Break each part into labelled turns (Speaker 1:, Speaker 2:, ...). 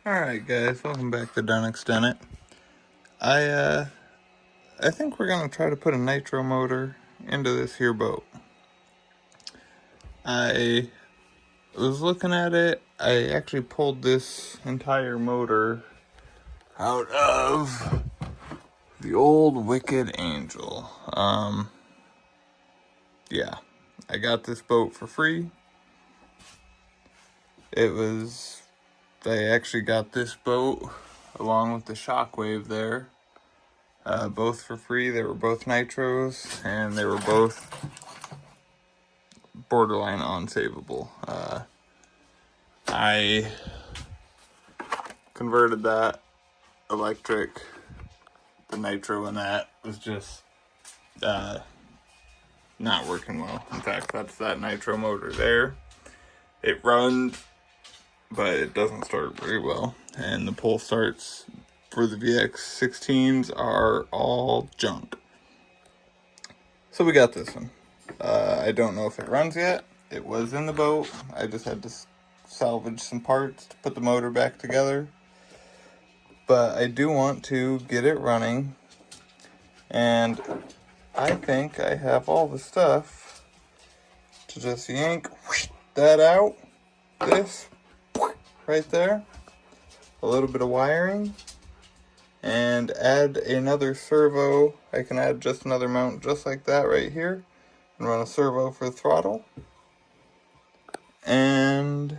Speaker 1: Alright guys, welcome back to Done Extended. I think we're gonna try to put a nitro motor into this here boat. I was looking at it. I actually pulled this entire motor out of the old Wicked Angel. Yeah, I got this boat for free. I actually got this boat along with the Shockwave there. Both for free. They were both nitros, and they were both borderline unsavable. I converted that electric, the nitro in that was just not working well. In fact, that's that nitro motor there. It runs, but it doesn't start very well, and the pull starts for the VX16s are all junk. So we got this one. I don't know if it runs yet. It was in the boat. I just had to salvage some parts to put the motor back together. But I do want to get it running. And I think I have all the stuff to just yank that out. This right there. A little bit of wiring. And add another servo. I can add just another mount just like that right here. And run a servo for the throttle. And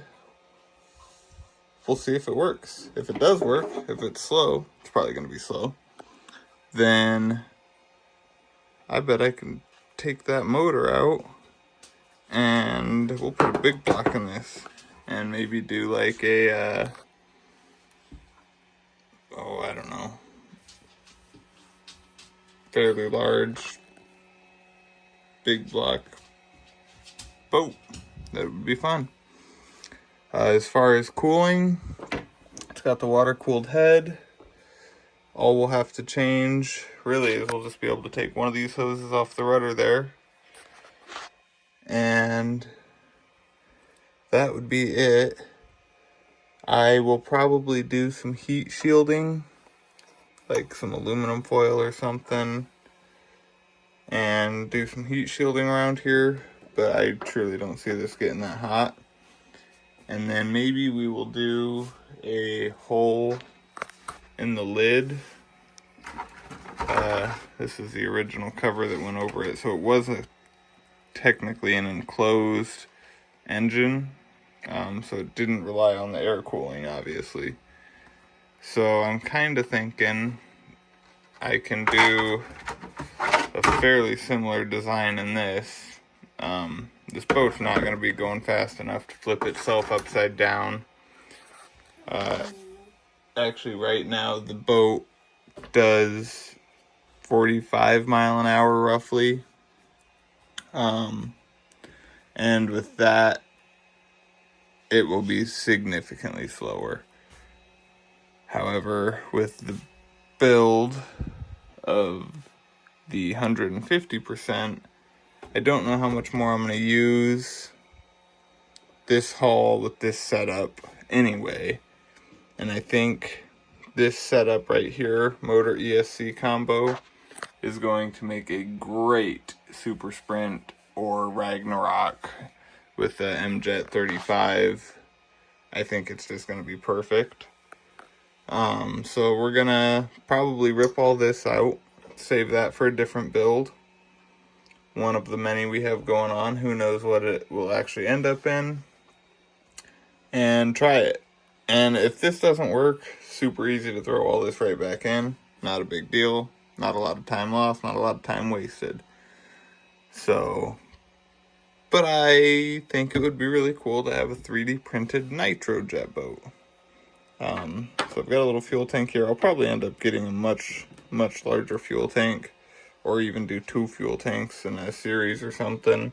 Speaker 1: we'll see if it works. If it does work, if it's slow, it's probably going to be slow, then I bet I can take that motor out and we'll put a big block in this and maybe do like a, I don't know, fairly large, big block boat. That would be fun. As far as cooling, it's got the water-cooled head. All we'll have to change, really, is we'll just be able to take one of these hoses off the rudder there. And that would be it. I will probably do some heat shielding, like some aluminum foil or something, and do some heat shielding around here, but I truly don't see this getting that hot. And then maybe we will do a hole in the lid. This is the original cover that went over it, so it was technically an enclosed engine, so it didn't rely on the air cooling, obviously. So I'm kind of thinking I can do a fairly similar design in this. This boat's not going to be going fast enough to flip itself upside down. Actually, right now, the boat does 45 mile an hour, roughly. And with that, it will be significantly slower. However, with the build of the 150%, I don't know how much more I'm going to use this haul with this setup anyway. And I think this setup right here, motor ESC combo, is going to make a great Super Sprint or Ragnarok with the MJet 35. I think it's just going to be perfect. So we're going to probably rip all this out, save that for a different build. One of the many we have going on. Who knows what it will actually end up in. And try it. And if this doesn't work, super easy to throw all this right back in. Not a big deal. Not a lot of time lost. Not a lot of time wasted. So, but I think it would be really cool to have a 3D printed nitro jet boat. So I've got a little fuel tank here. I'll probably end up getting a much larger fuel tank. Or even do 2 fuel tanks in a series or something.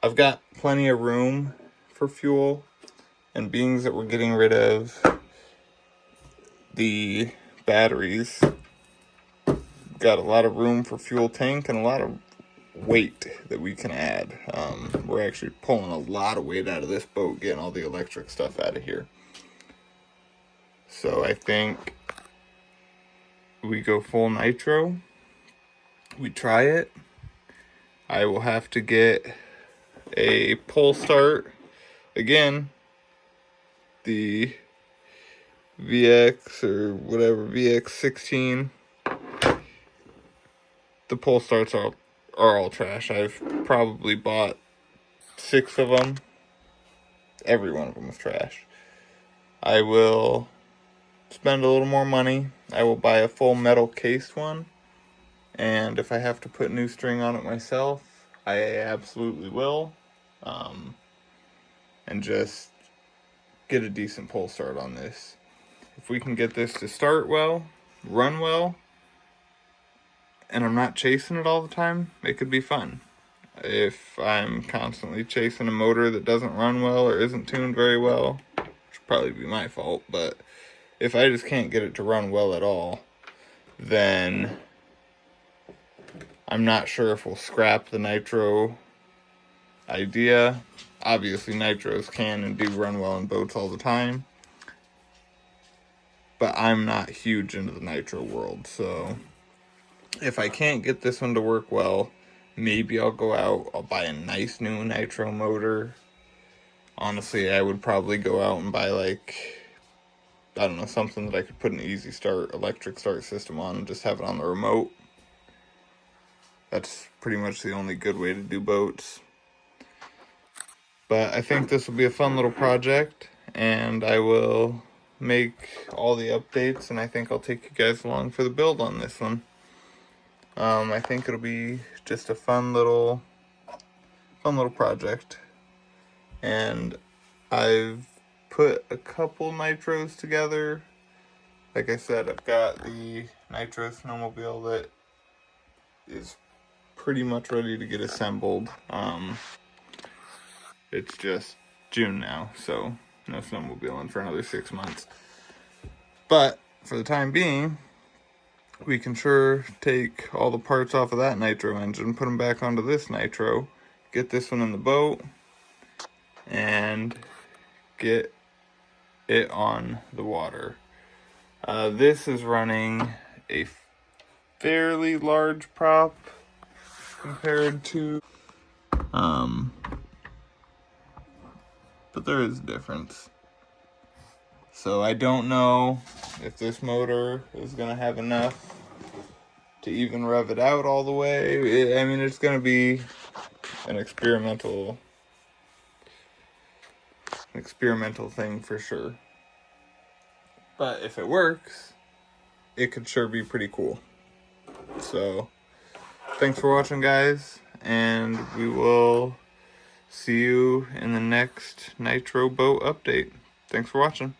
Speaker 1: I've got plenty of room for fuel. And being that we're getting rid of the batteries, got a lot of room for fuel tank and a lot of weight that we can add. We're actually pulling a lot of weight out of this boat, getting all the electric stuff out of here. So I think we go full nitro. We try it. I will have to get a pull start. Again, the VX or whatever, VX16. The pull starts are all trash. I've probably bought 6 of them. Every one of them is trash. I will spend a little more money. I will buy a full metal cased one. And if I have to put new string on it myself, I absolutely will. And just get a decent pull start on this. If we can get this to start well, run well, and I'm not chasing it all the time, it could be fun. If I'm constantly chasing a motor that doesn't run well or isn't tuned very well, which would probably be my fault, but if I just can't get it to run well at all, then I'm not sure if we'll scrap the nitro idea. Obviously, nitros can and do run well in boats all the time, but I'm not huge into the nitro world, so if I can't get this one to work well, maybe I'll go out, I'll buy a nice new nitro motor. Honestly, I would probably go out and buy, like, I don't know, something that I could put an easy start, electric start system on and just have it on the remote. That's pretty much the only good way to do boats. But I think this will be a fun little project, and I will make all the updates, and I think I'll take you guys along for the build on this one. I think it'll be just a fun little project. And I've put a couple nitros together. Like I said, I've got the nitro snowmobile that is pretty much ready to get assembled. It's just June now, so no snowmobiling for another 6 months. But for the time being, we can sure take all the parts off of that nitro engine, put them back onto this nitro, get this one in the boat, and get it on the water. This is running a fairly large prop compared to, but there is a difference. So I don't know if this motor is going to have enough to even rev it out all the way. I mean, it's going to be an experimental thing for sure. But if it works, it could sure be pretty cool. So, thanks for watching, guys, and we will see you in the next Nitro boat update. Thanks for watching.